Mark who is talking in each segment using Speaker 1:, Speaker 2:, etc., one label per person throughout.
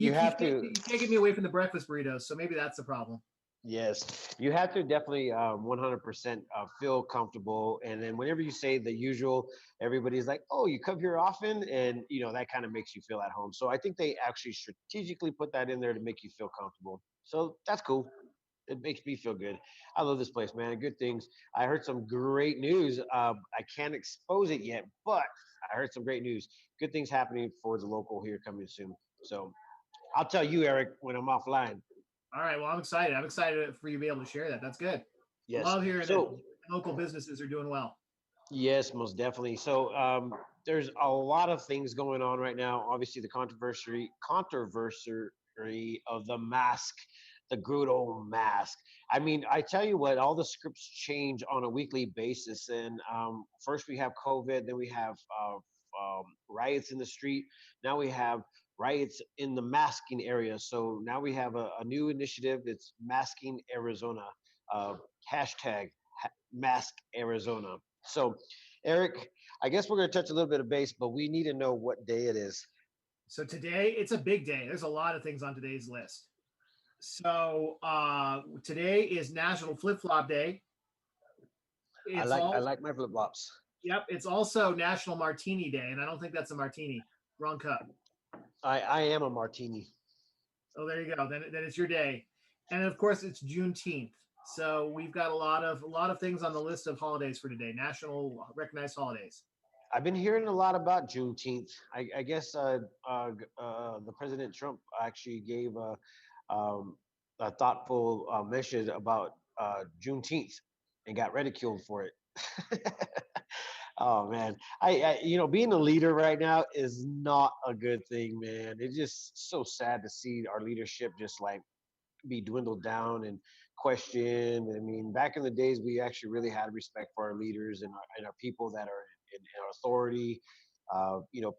Speaker 1: You have to.
Speaker 2: You can't get me away from the breakfast burritos, so maybe that's the problem.
Speaker 1: Yes, you have to definitely 100% feel comfortable. And then whenever you say the usual, everybody's like, "Oh, you come here often," and that kind of makes you feel at home. So I think they actually strategically put that in there to make you feel comfortable. So that's cool. It makes me feel good. I love this place, man. Good things. I heard some great news. I can't expose it yet, but I heard some great news. Good things happening for the local here coming soon. So I'll tell you, Eric, when I'm offline.
Speaker 2: All right. Well, I'm excited. I'm excited for you to be able to share that. That's good.
Speaker 1: Yes.
Speaker 2: Love hearing that
Speaker 1: So
Speaker 2: local businesses are doing well.
Speaker 1: yes, most definitely. So there's a lot of things going on right now. Obviously, the controversy of the mask, the good old mask. I mean, I tell you what, all the scripts change on a weekly basis. And first we have COVID, then we have riots in the street. Now we have riots in the masking area. So now we have a new initiative. It's Masking Arizona. Uh, hashtag Mask Arizona. So, Eric, I guess we're going to touch a little bit of base, but we need to know what day it is.
Speaker 2: So today, it's a big day. There's a lot of things on today's list. So today is National Flip Flop Day.
Speaker 1: I
Speaker 2: It's
Speaker 1: like I
Speaker 2: all
Speaker 1: like my flip flops.
Speaker 2: Yep. It's also National Martini Day, and I don't think that's a martini. Wrong cup.
Speaker 1: I am a martini.
Speaker 2: Oh, there you go. Then it's your day, and of course it's Juneteenth. So we've got a lot of things on the list of holidays for today. National recognized holidays.
Speaker 1: I've been hearing a lot about Juneteenth. I guess the President Trump actually gave a thoughtful message about Juneteenth and got ridiculed for it. Oh man, being a leader right now is not a good thing, man. It's just so sad to see our leadership just like be dwindled down and questioned. I mean, back in the days, we actually really had respect for our leaders and our people that are in authority.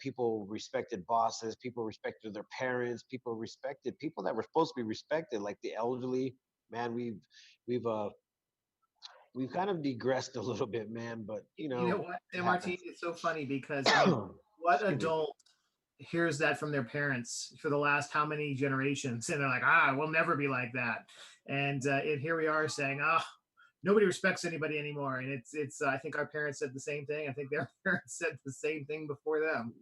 Speaker 1: People respected bosses, people respected their parents, people respected people that were supposed to be respected, like the elderly. Man, we've uh, we've kind of digressed a little bit, man, but
Speaker 2: You know what,
Speaker 1: it
Speaker 2: San Martin?
Speaker 1: happens.
Speaker 2: It's so funny because I mean, what
Speaker 1: Excuse me.
Speaker 2: adult hears that from their parents for the last how many generations, and they're like, we'll never be like that. And here we are saying, nobody respects anybody anymore. And it's. I think our parents said the same thing. I think their parents said the same thing before them.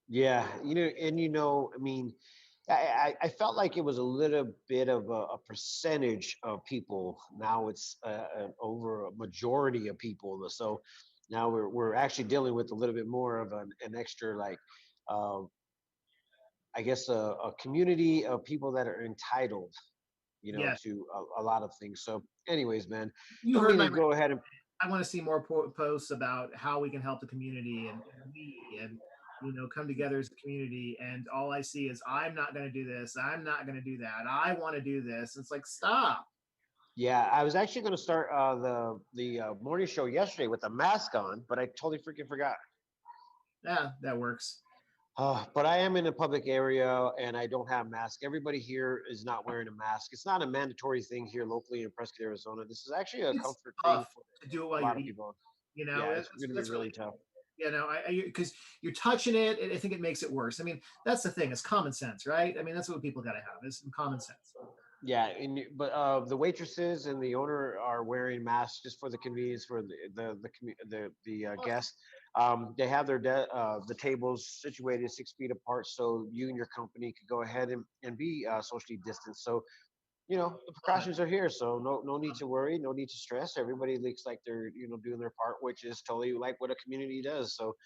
Speaker 1: Yeah, I mean, I felt like it was a little bit of a percentage of people. Now it's over a majority of people. So now we're actually dealing with a little bit more of an extra like uh, I guess a community of people that are entitled,
Speaker 2: Yeah,
Speaker 1: to a lot of things. So, anyways, man,
Speaker 2: you
Speaker 1: don't
Speaker 2: heard
Speaker 1: mean
Speaker 2: my.
Speaker 1: to go ahead and
Speaker 2: I want to see more posts about how we can help the community and we and come together as a community. And all I see is I'm not going to do this. I'm not going to do that. I want to do this. It's like stop.
Speaker 1: yeah, I was actually going to start the morning show yesterday with a mask on, but I totally freaking forgot.
Speaker 2: Yeah, that works.
Speaker 1: But I am in a public area and I don't have mask. Everybody here is not wearing a mask. It's not a mandatory thing here locally in Prescott, Arizona. This is actually a
Speaker 2: It's
Speaker 1: comfort thing
Speaker 2: tough
Speaker 1: for
Speaker 2: to do it
Speaker 1: a
Speaker 2: while
Speaker 1: lot
Speaker 2: you're
Speaker 1: of
Speaker 2: eating.
Speaker 1: people. Yeah, it's
Speaker 2: That's
Speaker 1: going to be
Speaker 2: that's really
Speaker 1: really tough.
Speaker 2: because you're touching it, and I think it makes it worse. I mean, that's the thing. It's common sense, right? I mean, that's what people got to have is some common sense.
Speaker 1: Yeah, but the waitresses and the owner are wearing masks just for the convenience for the guests. They have the tables situated 6 feet apart, so you and your company could go ahead and be socially distanced. So the
Speaker 2: Love it.
Speaker 1: precautions are here, so no need to worry, no need to stress. Everybody looks like they're doing their part, which is totally like what a community does. So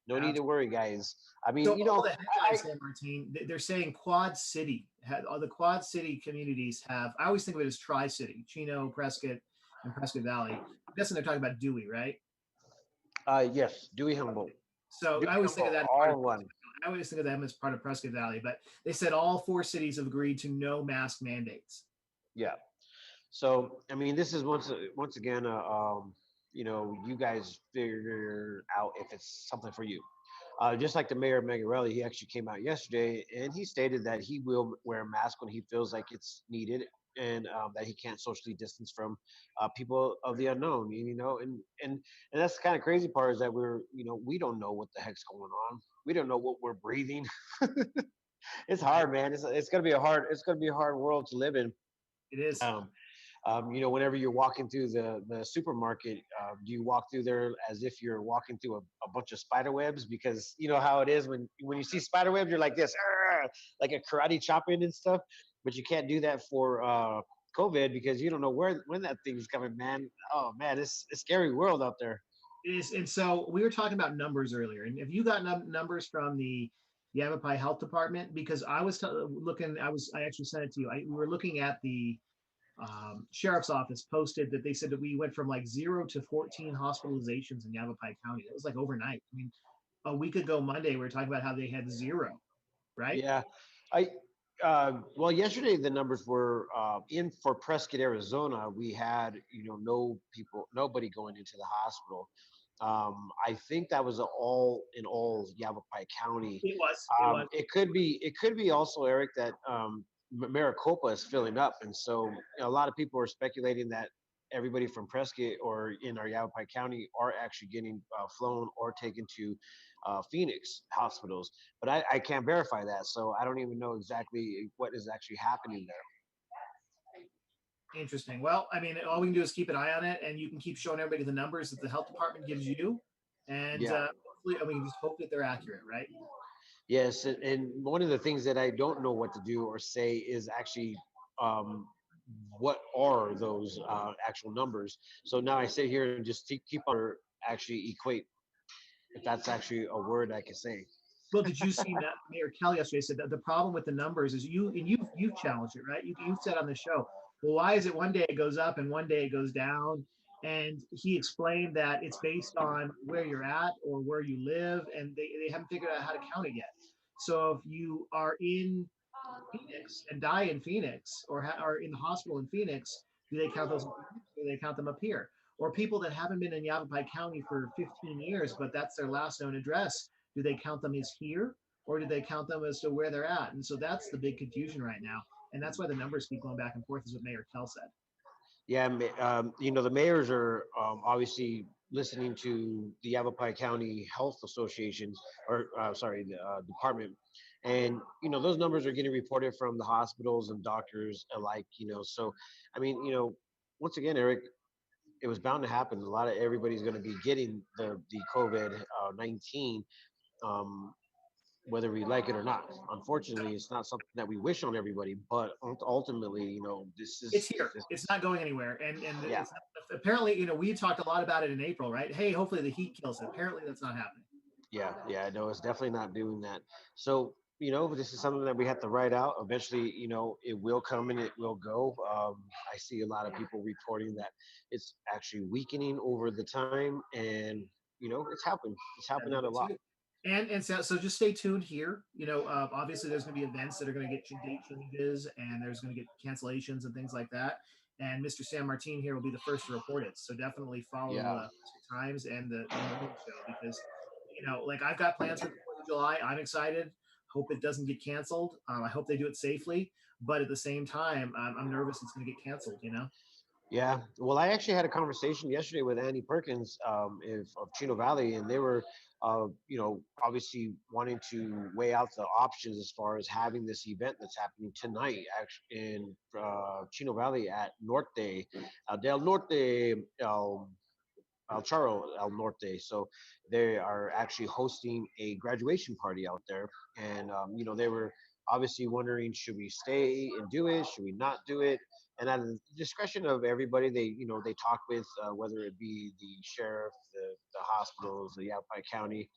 Speaker 1: no need to worry, guys. I mean,
Speaker 2: So all the headlines,
Speaker 1: I
Speaker 2: San Martin, they're saying Quad City. All the Quad City communities have. I always think of it as Tri City, Chino, Prescott, and Prescott Valley. I'm guessing they're talking about Dewey, right?
Speaker 1: yes, Dewey Humboldt,
Speaker 2: So
Speaker 1: Dewey
Speaker 2: I always think of
Speaker 1: Humboldt,
Speaker 2: that as part of.
Speaker 1: all one.
Speaker 2: I always think of them as part of Prescott Valley, but they said all four cities have agreed to no mask mandates.
Speaker 1: Yeah. So I mean, this is once again, you guys figure out if it's something for you. Just like the mayor of Megarelli, he actually came out yesterday and he stated that he will wear a mask when he feels like it's needed and that he can't socially distance from people of the unknown. And that's the kind of crazy part is that we don't know what the heck's going on. We don't know what we're breathing. It's hard, man. It's gonna be a hard world to live in.
Speaker 2: It is.
Speaker 1: Um, whenever you're walking through the supermarket, do you walk through there as if you're walking through a bunch of spider webs? Because you know how it is when you see spider webs, you're like this, "Arr!" Like a karate chopping and stuff. But you can't do that for COVID because you don't know when that thing's coming, man. Oh man, it's a scary world out there.
Speaker 2: It is. And so we were talking about numbers earlier. And have you got numbers from the Yavapai Health Department? Because I was looking, I actually sent it to you. We were looking at the sheriff's office posted that they said that we went from like 0 to 14 hospitalizations in Yavapai County. That was like overnight. I mean, a week ago Monday, we were talking about how they had zero, right?
Speaker 1: Yeah, I well, yesterday the numbers were in for Prescott, Arizona. We had nobody going into the hospital. I think that was all in all Yavapai County.
Speaker 2: It was. It was.
Speaker 1: It could be also, Eric, that Maricopa is filling up, and so a lot of people are speculating that everybody from Prescott or in our Yavapai County are actually getting flown or taken to Phoenix hospitals. But I can't verify that, so I don't even know exactly what is actually happening there.
Speaker 2: Interesting. Well, I mean, all we can do is keep an eye on it, and you can keep showing everybody the numbers that the health department gives you, and
Speaker 1: Yeah.
Speaker 2: hopefully, I mean, just hope that they're accurate, right?
Speaker 1: Yes, and one of the things that I don't know what to do or say is actually um, what are those actual numbers. So now I sit here and just keep on actually equate, if that's actually a word I can say.
Speaker 2: Well, did you see that Mayor Kelly yesterday said that the problem with the numbers is you've challenged it, right? You've said on the show, well, why is it one day it goes up and one day it goes down? And he explained that it's based on where you're at or where you live, and they haven't figured out how to count it yet. So if you are in Phoenix and die in Phoenix or in the hospital in Phoenix, do they count those in Phoenix or do they count them up here? Or people that haven't been in Yavapai County for 15 years, but that's their last known address, do they count them as here or do they count them as to where they're at? And so that's the big confusion right now. And that's why the numbers keep going back and forth, is what Mayor Kell said.
Speaker 1: Yeah, the mayors are obviously listening to the Yavapai County Health Association, or sorry, the department, and those numbers are getting reported from the hospitals and doctors alike. So I mean, once again, Eric, it was bound to happen. A lot of everybody's going to be getting the COVID 19. Um, whether we like it or not. Unfortunately, it's not something that we wish on everybody, but ultimately, this
Speaker 2: It's
Speaker 1: is
Speaker 2: here.
Speaker 1: this
Speaker 2: It's not going anywhere. And
Speaker 1: yeah.
Speaker 2: it's not, apparently, we talked a lot about it in April, right? Hey, hopefully the heat kills it. Apparently that's not happening.
Speaker 1: Yeah, no, it's definitely not doing that. So, this is something that we have to write out. Eventually, it will come and it will go. I see a lot of people reporting that it's actually weakening over the time, and it's happened. It's
Speaker 2: Yeah,
Speaker 1: happened
Speaker 2: they
Speaker 1: out a
Speaker 2: do
Speaker 1: lot.
Speaker 2: too. And so just stay tuned here. Obviously there's going to be events that are going to get date changes, and there's going to get cancellations and things like that. And Mr. San Martin here will be the first to report it. So definitely follow
Speaker 1: Yeah,
Speaker 2: Times and the morning show, because like, I've got plans for the 4th of July. I'm excited. Hope it doesn't get canceled. I hope they do it safely. But at the same time, I'm nervous it's going to get canceled.
Speaker 1: yeah. Well, I actually had a conversation yesterday with Andy Perkins of Chino Valley, and they were, obviously wanting to weigh out the options as far as having this event that's happening tonight, actually in Chino Valley at Norte, del Norte, El Charro El Norte. So they are actually hosting a graduation party out there, and they were obviously wondering, should we stay and do it? Should we not do it? And at the discretion of everybody, they talk with whether it be the sheriff, the hospitals, the Yavapai County.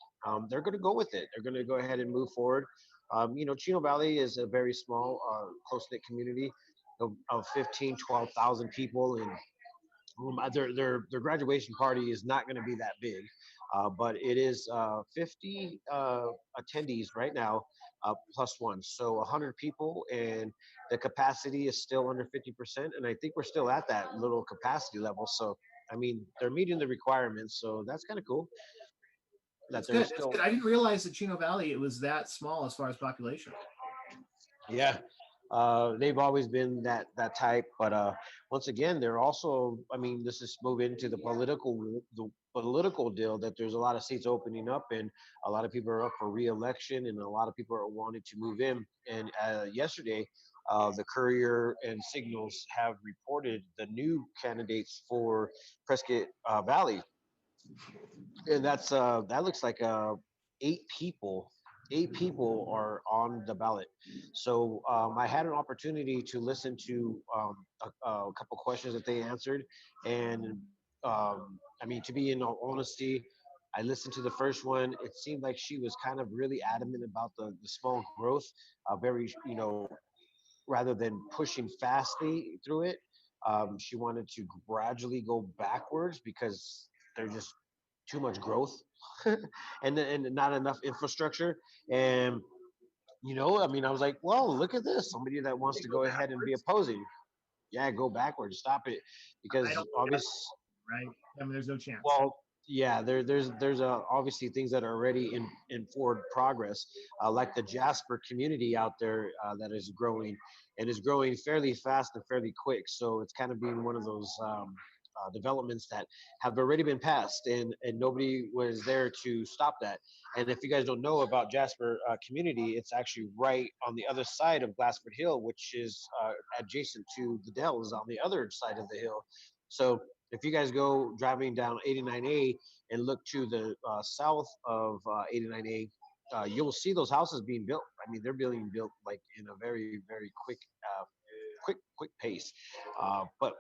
Speaker 1: They're going to go with it. They're going to go ahead and move forward. Chino Valley is a very small, close knit community of 15, 12,000 people, and their graduation party is not going to be that big, but it is 50 attendees right now, plus one, so 100 people, and the capacity is still under 50%, and I think we're still at that little capacity level. So I mean, they're meeting the requirements, so that's kind of cool that
Speaker 2: That's
Speaker 1: they're
Speaker 2: good. That's
Speaker 1: still.
Speaker 2: good. I didn't realize that Chino Valley, it was that small as far as population.
Speaker 1: Yeah, They've always been that type, but once again, they're also. I mean, this is move into the political deal that there's a lot of seats opening up, and a lot of people are up for re-election, and a lot of people are wanting to move in. And yesterday, the Courier and Signals have reported the new candidates for Prescott Valley, and that looks like eight people. Eight people are on the ballot. So I had an opportunity to listen to a couple questions that they answered, and I mean, to be in all honesty, I listened to the first one. It seemed like she was kind of really adamant about the small growth, very rather than pushing fastly through it. She wanted to gradually go backwards because there's just too much growth and not enough infrastructure. And I mean, I was like, well, look at this. Somebody that wants
Speaker 2: They
Speaker 1: to
Speaker 2: go
Speaker 1: go ahead and be
Speaker 2: backwards.
Speaker 1: opposing. Yeah, go backwards, stop it,
Speaker 2: I
Speaker 1: because
Speaker 2: don't think
Speaker 1: obvious.
Speaker 2: that's right. I mean, there's no chance.
Speaker 1: Well, yeah, there's obviously things that are already in forward progress, like the Jasper community out there that is growing and is growing fairly fast and fairly quick. So it's kind of being one of those developments that have already been passed, and nobody was there to stop that. And if you guys don't know about Jasper community, it's actually right on the other side of Glassford Hill, which is adjacent to the Dells on the other side of the hill. So if you guys go driving down 89A and look to the south of 89A, you'll see those houses being built. I mean, they're being built like in a very, very quick pace. But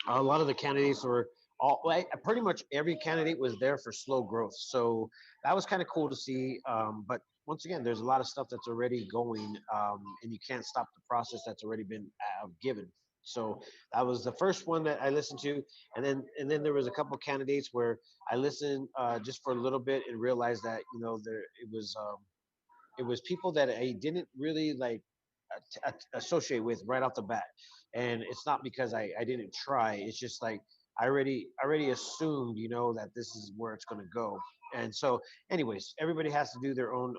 Speaker 1: a lot of the candidates were all like, pretty much every candidate was there for slow growth. So that was kind of cool to see. But once again, there's a lot of stuff that's already going, and you can't stop the process that's already been given. So that was the first one that I listened to, and then there was a couple of candidates where I listened just for a little bit and realized that there it was people that I didn't really like associate with right off the bat. And it's not because I didn't try. It's just like I already assumed, that this is where it's going to go. And so, anyways, everybody has to do their own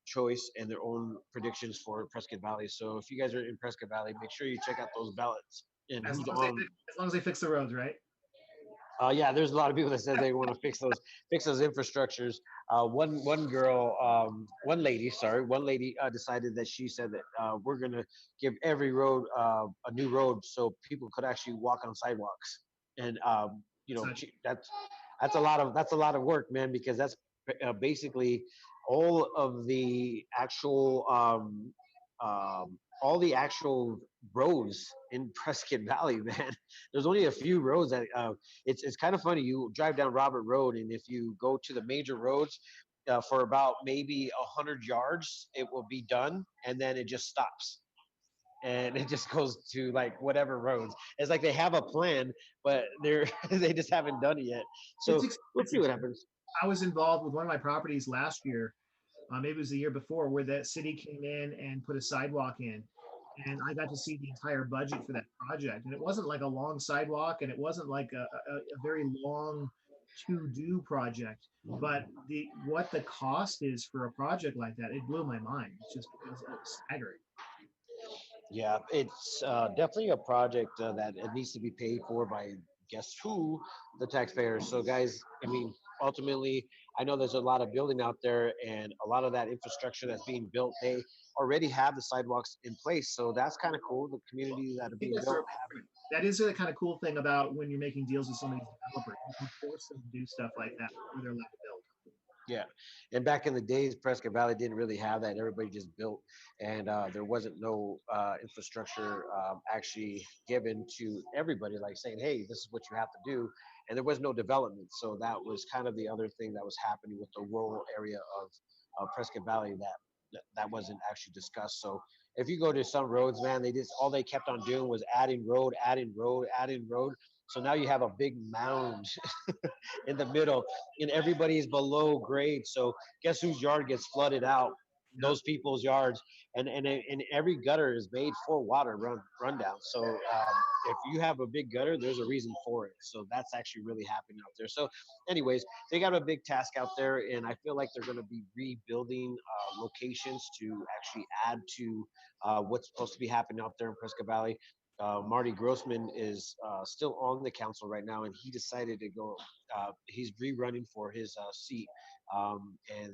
Speaker 1: choice and their own predictions for Prescott Valley. So if you guys are in Prescott Valley, make sure you check out those ballots and
Speaker 2: As
Speaker 1: who's
Speaker 2: long as they
Speaker 1: on.
Speaker 2: as long as they fix the roads, right?
Speaker 1: Yeah, there's a lot of people that said they want to fix those infrastructures. One girl, one lady decided that she said that we're gonna give every road a new road so people could actually walk on sidewalks. And
Speaker 2: That's not
Speaker 1: that's a lot of work, man, because that's basically all of the actual all the actual roads in Prescott Valley, man. There's only a few roads that it's kind of funny. You drive down Robert Road, and if you go to the major roads for about maybe 100 yards, it will be done, and then it just stops, and it just goes to like whatever roads. It's like they have a plan, but they just haven't done it yet.
Speaker 2: it's
Speaker 1: So we'll see
Speaker 2: expensive.
Speaker 1: what happens.
Speaker 2: I was involved with one of my properties last year. Maybe it was the year before, where the city came in and put a sidewalk in, and I got to see the entire budget for that project. And it wasn't like a long sidewalk, and it wasn't like a very long to do project. But the what the cost is for a project like that, it blew my mind. It's staggering.
Speaker 1: Yeah, it's definitely a project that it needs to be paid for by guess who, the taxpayers. So, guys, I mean, ultimately, I know there's a lot of building out there, and a lot of that infrastructure that's being built, they already have the sidewalks in place. So that's kind of cool. The communities that
Speaker 2: I
Speaker 1: are
Speaker 2: think
Speaker 1: being
Speaker 2: that's
Speaker 1: built
Speaker 2: the
Speaker 1: have.
Speaker 2: that is the kind of cool thing about when you're making deals with some of these developers. You can force them to do stuff like that before they're allowed to build.
Speaker 1: Yeah, and back in the days, Prescott Valley didn't really have that. Everybody just built, and there wasn't no infrastructure actually given to everybody, like saying, "Hey, this is what you have to do," and there was no development. So that was kind of the other thing that was happening with the rural area of Prescott Valley that wasn't actually discussed. So if you go to some roads, man, they just all they kept on doing was adding road, adding road, adding road. So now you have a big mound in the middle, and everybody is below grade. So guess whose yard gets flooded out?
Speaker 2: Yep.
Speaker 1: those people's yards, and every gutter is made for water rundown. So if you have a big gutter, there's a reason for it. So that's actually really happening out there. So, anyways, they got a big task out there, and I feel like they're going to be rebuilding locations to actually add to what's supposed to be happening out there in Prescott Valley. Marty Grossman is still on the council right now, and he decided to go. He's rerunning for his seat, and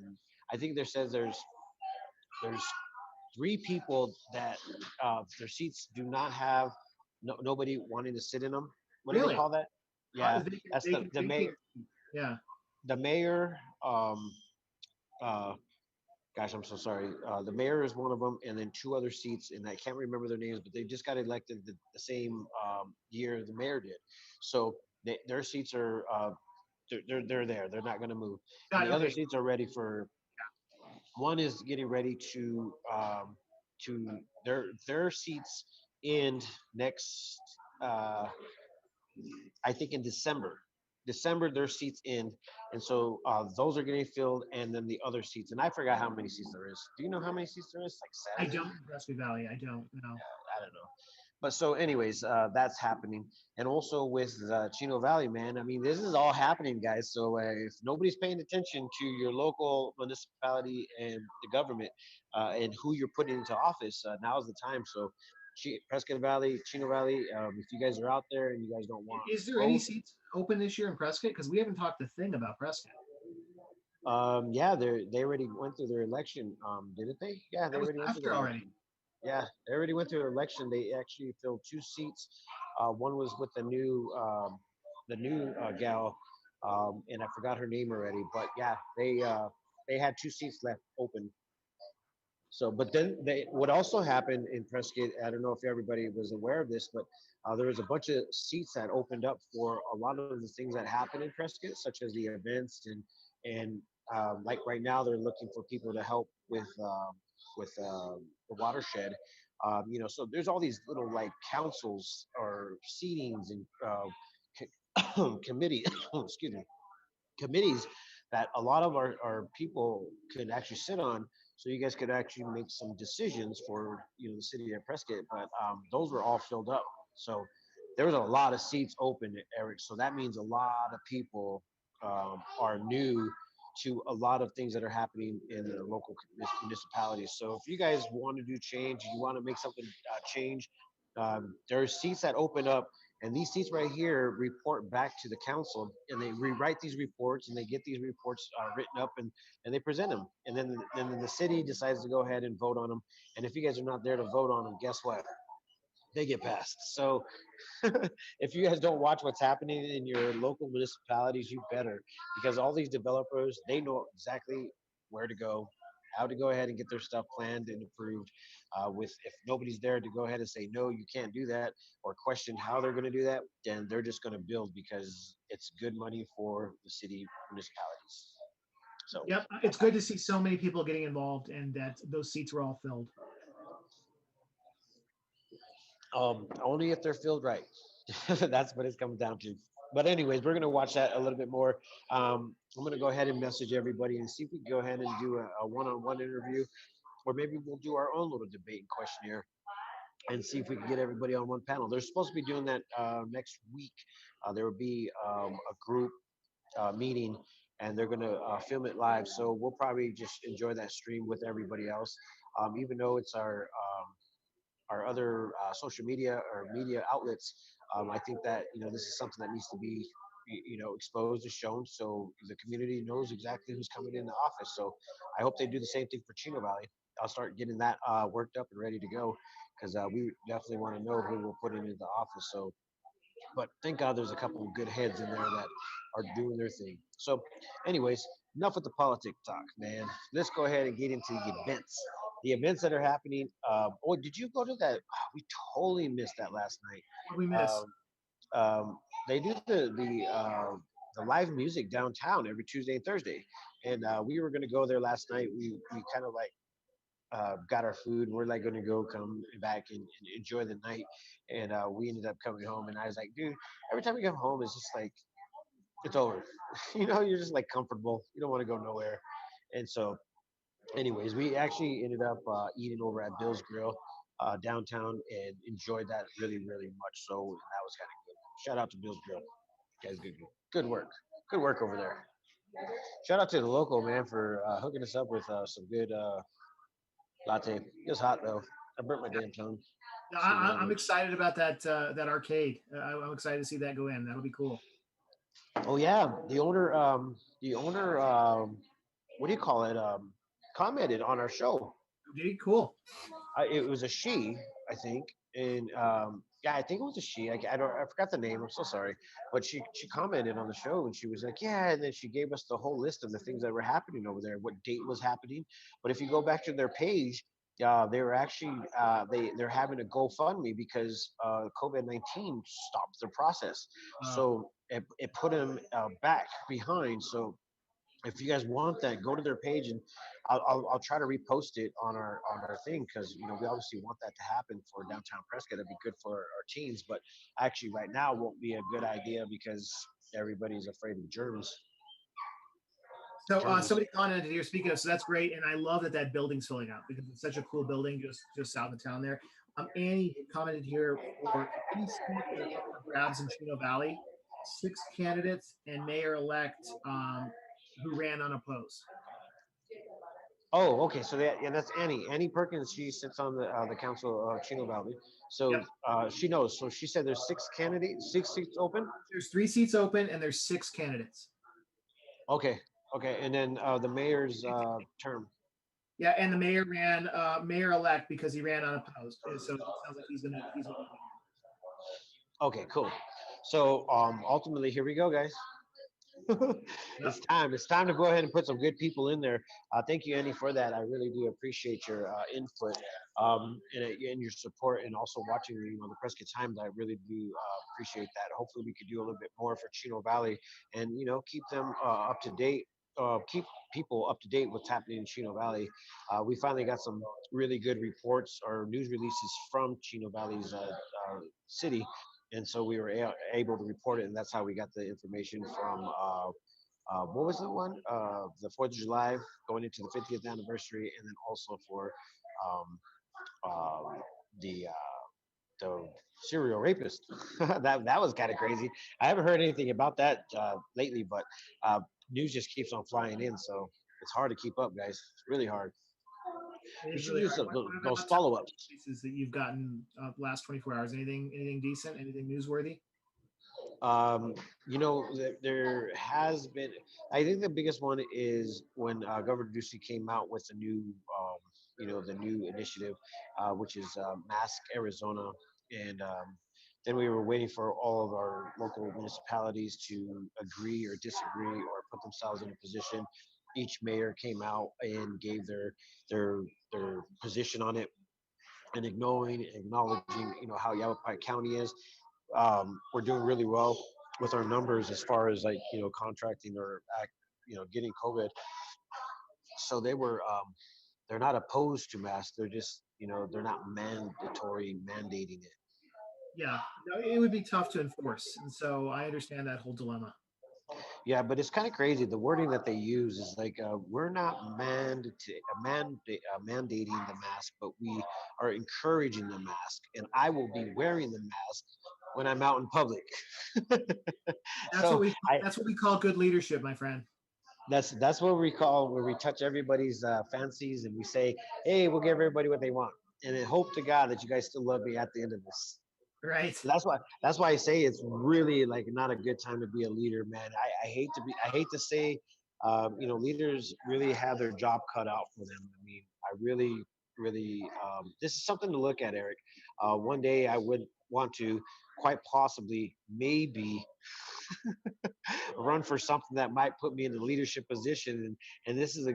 Speaker 1: I think there says there's three people that their seats do not have nobody wanting to sit in them. What do they
Speaker 2: Really?
Speaker 1: call that? Yeah, that's
Speaker 2: They can
Speaker 1: the mayor.
Speaker 2: vacate. Yeah.
Speaker 1: The mayor. Uh, Gosh, I'm so sorry. The mayor is one of them, and then two other seats, and I can't remember their names, but they just got elected the same year the mayor did. So their seats are they're there. They're not going to move, and
Speaker 2: Got
Speaker 1: the
Speaker 2: it.
Speaker 1: other
Speaker 2: Okay.
Speaker 1: seats are ready for. One is getting ready to their seats end next. I think in December. December their seats end, and so those are getting filled, and then the other seats. And I forgot how many seats there is. Do you know how many seats there is?
Speaker 2: I
Speaker 1: Like seven?
Speaker 2: don't in Prescott Valley. I don't know.
Speaker 1: I don't know. But so, anyways, that's happening, and also with Chino Valley, man. I mean, this is all happening, guys. So if nobody's paying attention to your local municipality and the government, and who you're putting into office, now's the time. So, Prescott Valley, Chino Valley, if you guys are out there and you guys don't want
Speaker 2: Is there any
Speaker 1: both,
Speaker 2: seats open this year in Prescott? Because we haven't talked a thing about Prescott.
Speaker 1: yeah, they already went through their election, didn't they? Yeah, they
Speaker 2: That was
Speaker 1: already went through
Speaker 2: after
Speaker 1: their
Speaker 2: already.
Speaker 1: election. Yeah, they already went through their election. They actually filled two seats. One was with the new gal, and I forgot her name already. But yeah, they had two seats left open. So, but then what also happened in Prescott, I don't know if everybody was aware of this, but there was a bunch of seats that opened up for a lot of the things that happen in Prescott, such as the events and like right now they're looking for people to help with the watershed. So there's all these little like councils or seatings and committee, excuse me, committees that a lot of our people could actually sit on, so you guys could actually make some decisions for the city of Prescott. But those were all filled up, so there was a lot of seats open, Eric. So that means a lot of people are new to a lot of things that are happening in the local municipalities. So if you guys want to do change, you want to make something change, there are seats that open up, and these seats right here report back to the council, and they rewrite these reports, and they get these reports written up, and they present them. And then the city decides to go ahead and vote on them. And if you guys are not there to vote on them, guess what? They get passed. So if you guys don't watch what's happening in your local municipalities, you better, because all these developers, they know exactly where to go, how to go ahead and get their stuff planned and approved. With if nobody's there to go ahead and say no, you can't do that, or question how they're going to do that, then they're just going to build because it's good money for the city municipalities. So
Speaker 2: Yep. It's
Speaker 1: that's
Speaker 2: good to
Speaker 1: happening.
Speaker 2: see so many people getting involved and that those seats were all filled.
Speaker 1: Only if they're filled right. That's what it's coming down to. But anyways, we're gonna watch that a little bit more. I'm gonna go ahead and message everybody and see if we can go ahead and do a one-on-one interview, or maybe we'll do our own little debate and questionnaire and see if we can get everybody on one panel. They're supposed to be doing that next week. There will be a group meeting, and they're gonna film it live. So we'll probably just enjoy that stream with everybody else, even though it's our other social media or media outlets. I think that this is something that needs to be exposed and shown, so the community knows exactly who's coming into office. So I hope they do the same thing for Chino Valley. I'll start getting that worked up and ready to go, because we definitely want to know who we're putting into office. So, but thank God there's a couple of good heads in there that are doing their thing. So, anyways, enough with the politic talk, man. Let's go ahead and get into the events. The events that are happening. Oh, did you go to that? We totally missed that last night.
Speaker 2: What we miss?
Speaker 1: Um, they do the live music downtown every Tuesday and Thursday, and we were gonna go there last night. We kind of like got our food. We're like going to go come back and enjoy the night. And we ended up coming home. And I was like, dude, every time we come home, it's just like, it's over. You're just like comfortable. You don't want to go nowhere. And so Anyways, we actually ended up eating over at Bill's Grill downtown and enjoyed that really, really much. So that was kind of good. Shout out to Bill's Grill. Guys, good work. Good work over there. Shout out to the local man for hooking us up with some good latte. It was hot though. I burnt my damn tongue.
Speaker 2: Yeah,
Speaker 1: Excuse my
Speaker 2: I'm
Speaker 1: language.
Speaker 2: excited about that arcade. I'm excited to see that go in. That'll be cool.
Speaker 1: Oh yeah, the owner, what do you call it? Commented on our show.
Speaker 2: Dude, cool.
Speaker 1: It was a she, I think, and yeah, I think it was a she. I forgot the name. I'm so sorry, but she commented on the show and she was like, yeah, and then she gave us the whole list of the things that were happening over there, what date was happening. But if you go back to their page, they were actually they're having a GoFundMe because COVID-19 stopped their process,
Speaker 2: Uh,
Speaker 1: so it put them back behind. So if you guys want that, go to their page and I'll try to repost it on our thing because we obviously want that to happen for downtown Prescott. It'd be good for our teens, but actually right now won't be a good idea because everybody's afraid of germs.
Speaker 2: so
Speaker 1: Germs.
Speaker 2: somebody commented here. Speaking of, so that's great, and I love that that building's filling out because it's such a cool building just south of town there. Annie commented here for three seats that are up for grabs in Chino Valley, six candidates and mayor-elect who ran unopposed.
Speaker 1: Oh, okay. So yeah, that's Annie. Annie Perkins. She sits on the council of Chino Valley,
Speaker 2: Yep.
Speaker 1: so she knows. So she said there's six candidates, six seats open.
Speaker 2: There's three seats open and there's six candidates.
Speaker 1: Okay, okay, and then the mayor's term.
Speaker 2: Yeah, and the mayor ran mayor-elect because he ran unopposed. So it sounds like he's gonna win.
Speaker 1: Okay, cool. So ultimately, here we go, guys.
Speaker 2: Yep.
Speaker 1: It's time to go ahead and put some good people in there. Thank you, Andy, for that. I really do appreciate your input and your support, and also watching the Prescott Times. I really do appreciate that. Hopefully, we could do a little bit more for Chino Valley, and keep them up to date. Keep people up to date what's happening in Chino Valley. We finally got some really good reports or news releases from Chino Valley's city, and so we were able to report it, and that's how we got the information from what was the one? The 4th of July going into the 50th anniversary, and then also for um, um, the serial rapist. That was kind of crazy. I haven't heard anything about that lately, but uh, news just keeps on flying in, so it's hard to keep up, guys. It's really hard.
Speaker 2: It
Speaker 1: We
Speaker 2: is
Speaker 1: should
Speaker 2: really
Speaker 1: use
Speaker 2: hard. What
Speaker 1: those
Speaker 2: about some
Speaker 1: follow ups.
Speaker 2: places that you've gotten last 24 hours? Anything decent? Anything newsworthy?
Speaker 1: Um, there has been. I think the biggest one is when Governor Ducey came out with the new, the new initiative, which is Mask Arizona, and then we were waiting for all of our local municipalities to agree or disagree or put themselves in a position. Each mayor came out and gave their their position on it, and acknowledging how Yavapai County is. We're doing really well with our numbers as far as like contracting or getting COVID. So they're not opposed to masks. They're just they're not mandatory mandating it.
Speaker 2: Yeah, no, it would be tough to enforce, and so I understand that whole dilemma.
Speaker 1: Yeah, but it's kind of crazy. The wording that they use is like, we're not mandating the mask, but we are encouraging the mask, and I will be wearing the mask when I'm out in public. So I
Speaker 2: That's what we call good leadership, my friend.
Speaker 1: that's what we call where we touch everybody's fancies and we say, hey, we'll give everybody what they want, and then hope to God that you guys still love me at the end of this.
Speaker 2: Right.
Speaker 1: So that's why I say it's really like not a good time to be a leader, man. I hate to say, leaders really have their job cut out for them. I mean, I really this is something to look at, Eric. One day I would want to quite possibly maybe run for something that might put me in a leadership position, and this is a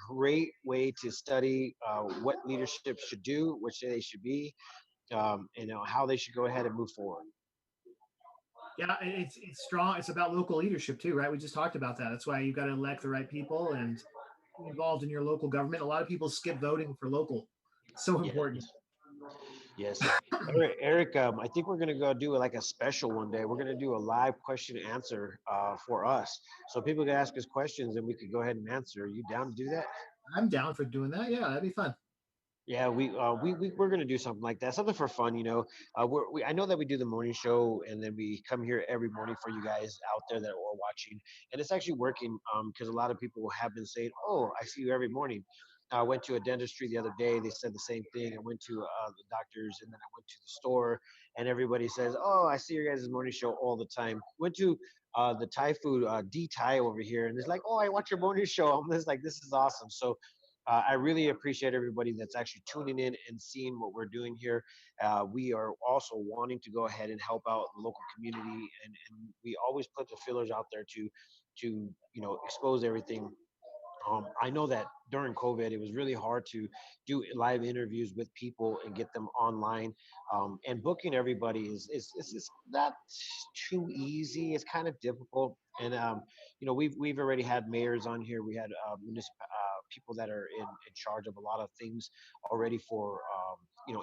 Speaker 1: great way to study what leadership should do, which they should be, how they should go ahead and move forward.
Speaker 2: Yeah, it's strong. It's about local leadership too, right? We just talked about that. That's why you got to elect the right people and be involved in your local government. A lot of people skip voting for local. It's so
Speaker 1: Yes,
Speaker 2: important.
Speaker 1: yes. Eric, I think we're gonna go do like a special one day. We're gonna do a live question and answer for us, so people can ask us questions and we could go ahead and answer. Are you down to do that?
Speaker 2: I'm down for doing that. Yeah, that'd be fun.
Speaker 1: Yeah, we're gonna do something like that, something for fun, you know. I know that we do the morning show, and then we come here every morning for you guys out there that are watching, and it's actually working. Because a lot of people have been saying, "Oh, I see you every morning." I went to a dentistry the other day. They said the same thing. I went to the doctors, and then I went to the store, and everybody says, "Oh, I see your guys' morning show all the time." Went to the Thai food, D Thai over here, and it's like, "Oh, I watch your morning show." I'm just like, "This is awesome." So I really appreciate everybody that's actually tuning in and seeing what we're doing here. We are also wanting to go ahead and help out the local community, and we always put the fillers out there to expose everything. I know that during COVID, it was really hard to do live interviews with people and get them online. And booking everybody is not too easy. It's kind of difficult. And we've already had mayors on here. We had people that are in charge of a lot of things already for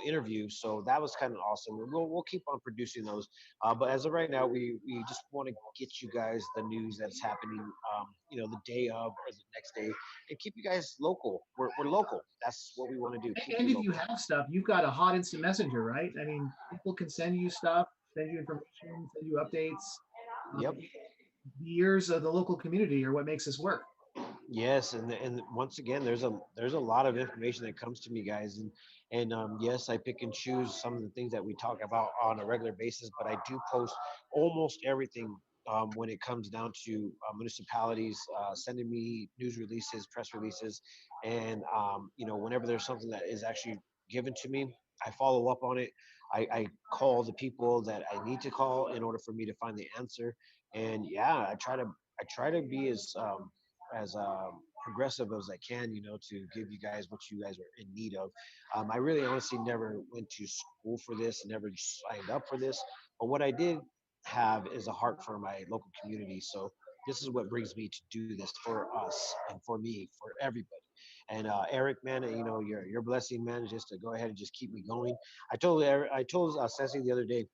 Speaker 1: interviews. So that was kind of awesome. And we'll keep on producing those. But as of right now, we just want to get you guys the news that's happening. The day of or the next day, and keep you guys local. We're local. That's what we want to do. Keep
Speaker 2: And
Speaker 1: you
Speaker 2: if you
Speaker 1: local.
Speaker 2: have stuff, you've got a hot instant messenger, right? I mean, people can send you stuff, send you information, send you updates.
Speaker 1: Yep.
Speaker 2: The ears of the local community are what makes this work.
Speaker 1: Yes, and once again, there's a lot of information that comes to me, guys, and yes, I pick and choose some of the things that we talk about on a regular basis, but I do post almost everything when it comes down to municipalities sending me news releases, press releases, and whenever there's something that is actually given to me, I follow up on it. I call the people that I need to call in order for me to find the answer, and yeah, I try to be as progressive as I can, to give you guys what you guys are in need of. I really honestly never went to school for this, never signed up for this, but what I did have is a heart for my local community. So this is what brings me to do this for us and for me, for everybody. And Eric, man, your blessing, man, just to go ahead and just keep me going. I told Ceci the other day.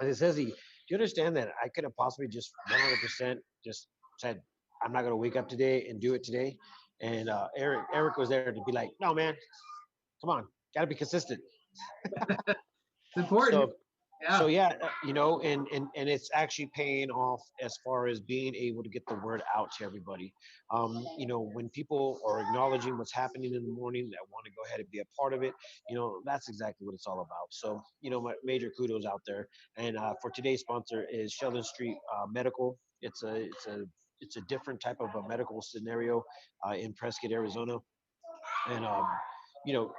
Speaker 1: I said, Ceci, do you understand that I could have possibly just 100% just said, I'm not going to wake up today and do it today. And Eric was there to be like, no, man, come on, got to be consistent.
Speaker 2: It's important.
Speaker 1: So so
Speaker 2: Yeah.
Speaker 1: yeah, and it's actually paying off as far as being able to get the word out to everybody. When people are acknowledging what's happening in the morning, that want to go ahead and be a part of it, that's exactly what it's all about. So my major kudos out there. And for today's sponsor is Sheldon Street Medical. It's a different type of a medical scenario in Prescott, Arizona, and you know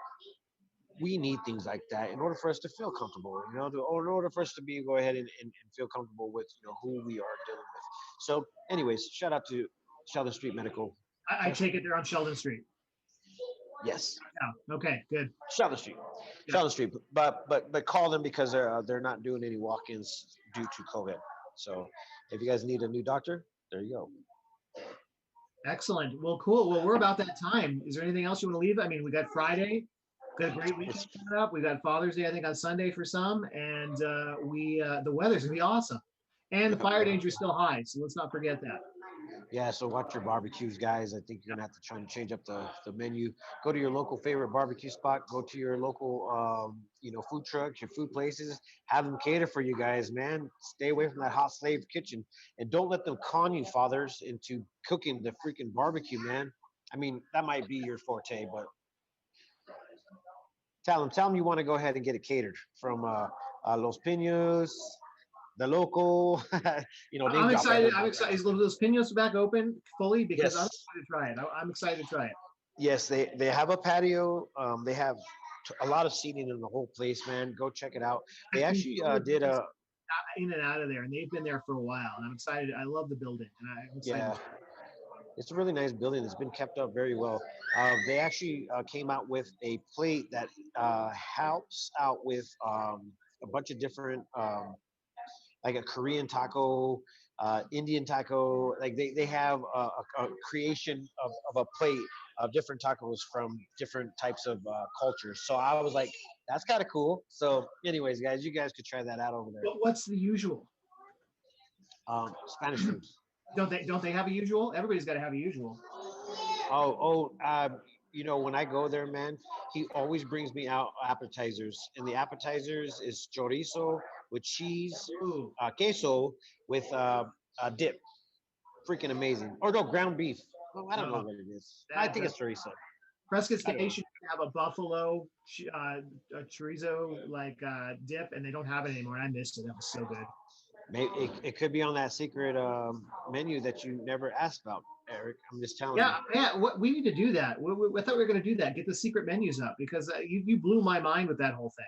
Speaker 1: we need things like that in order for us to feel comfortable, or in order for us to be go ahead and feel comfortable with who we are dealing with. So, anyways, shout out to Sheldon Street Medical.
Speaker 2: I take it they're on Sheldon Street.
Speaker 1: Yes,
Speaker 2: Yeah. Okay, good.
Speaker 1: Sheldon Street,
Speaker 2: Yeah.
Speaker 1: Sheldon Street. But call them because they're not doing any walk-ins due to COVID. So, if you guys need a new doctor, there you go.
Speaker 2: Excellent. Well, cool. Well, we're about that time. Is there anything else you want to leave? I mean, we got Friday, got a great weekend
Speaker 1: It's
Speaker 2: coming up. We got Father's Day, I think, on Sunday for some, and we the weather's gonna be awesome, and the
Speaker 1: yep.
Speaker 2: fire danger is still high, so let's not forget that.
Speaker 1: Yeah, so watch your barbecues, guys. I think you're gonna have to try and change up the menu. Go to your local favorite barbecue spot. Go to your local, food trucks, your food places. Have them cater for you guys, man. Stay away from that hot slave kitchen, and don't let them con you, fathers, into cooking the freaking barbecue, man. I mean, that might be your forte, but tell them you want to go ahead and get it catered from Los Pinos, the local, name
Speaker 2: I'm
Speaker 1: drop
Speaker 2: excited. I'm
Speaker 1: everybody.
Speaker 2: excited. Is those pinos back open fully? Because I'm
Speaker 1: Yes,
Speaker 2: excited to try it. I'm excited to try it.
Speaker 1: yes, they have a patio. They have a lot of seating in the whole place, man. Go check it out. They
Speaker 2: I've seen
Speaker 1: actually
Speaker 2: photos of
Speaker 1: did
Speaker 2: guys
Speaker 1: a
Speaker 2: in and out of there, and they've been there for a while, and I'm excited. I love the building, and I'm excited.
Speaker 1: yeah. It's a really nice building. It's been kept up very well. They actually came out with a plate that helps out with a bunch of different like a Korean taco, Indian taco. Like they have a creation of a plate of different tacos from different types of cultures. So I was like, that's kind of cool. So, anyways, guys, you guys could try that out over there.
Speaker 2: But what's the usual?
Speaker 1: Spanish food.
Speaker 2: Don't they have a usual? Everybody's got to have a usual.
Speaker 1: You know, when I go there, man, he always brings me out appetizers, and the appetizers is chorizo with cheese,
Speaker 2: Ooh,
Speaker 1: queso with dip. Freaking amazing. Or no, ground beef. Oh, I don't know
Speaker 2: oh,
Speaker 1: what it is. I
Speaker 2: that
Speaker 1: think
Speaker 2: does.
Speaker 1: it's chorizo.
Speaker 2: Prescott
Speaker 1: I don't know.
Speaker 2: Station have a buffalo a chorizo like dip, and they don't have it anymore. I missed it. That was so good.
Speaker 1: Maybe it could be on that secret menu that you never asked about, Eric. I'm just telling you.
Speaker 2: Yeah, yeah. What we need to do that. I thought we were going to do that. Get the secret menus up because you blew my mind with that whole thing.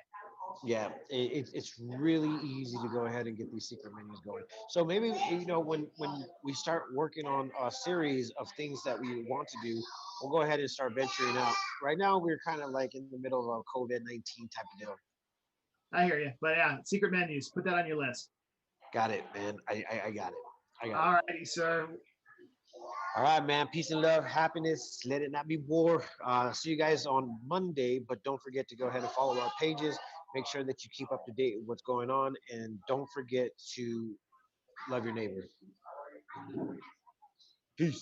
Speaker 1: Yeah, it's really easy to go ahead and get these secret menus going. So maybe you know when we start working on a series of things that we want to do, we'll go ahead and start venturing out. Right now, we're kind of like in the middle of a COVID-19 type of deal.
Speaker 2: I hear you, but yeah, secret menus. Put that on your list.
Speaker 1: Got it, man. I got it. I got it.
Speaker 2: All righty, sir.
Speaker 1: All right, man. Peace and love, happiness. Let it not be war. See you guys on Monday, but don't forget to go ahead and follow our pages. Make sure that you keep up to date with what's going on, and don't forget to love your neighbor.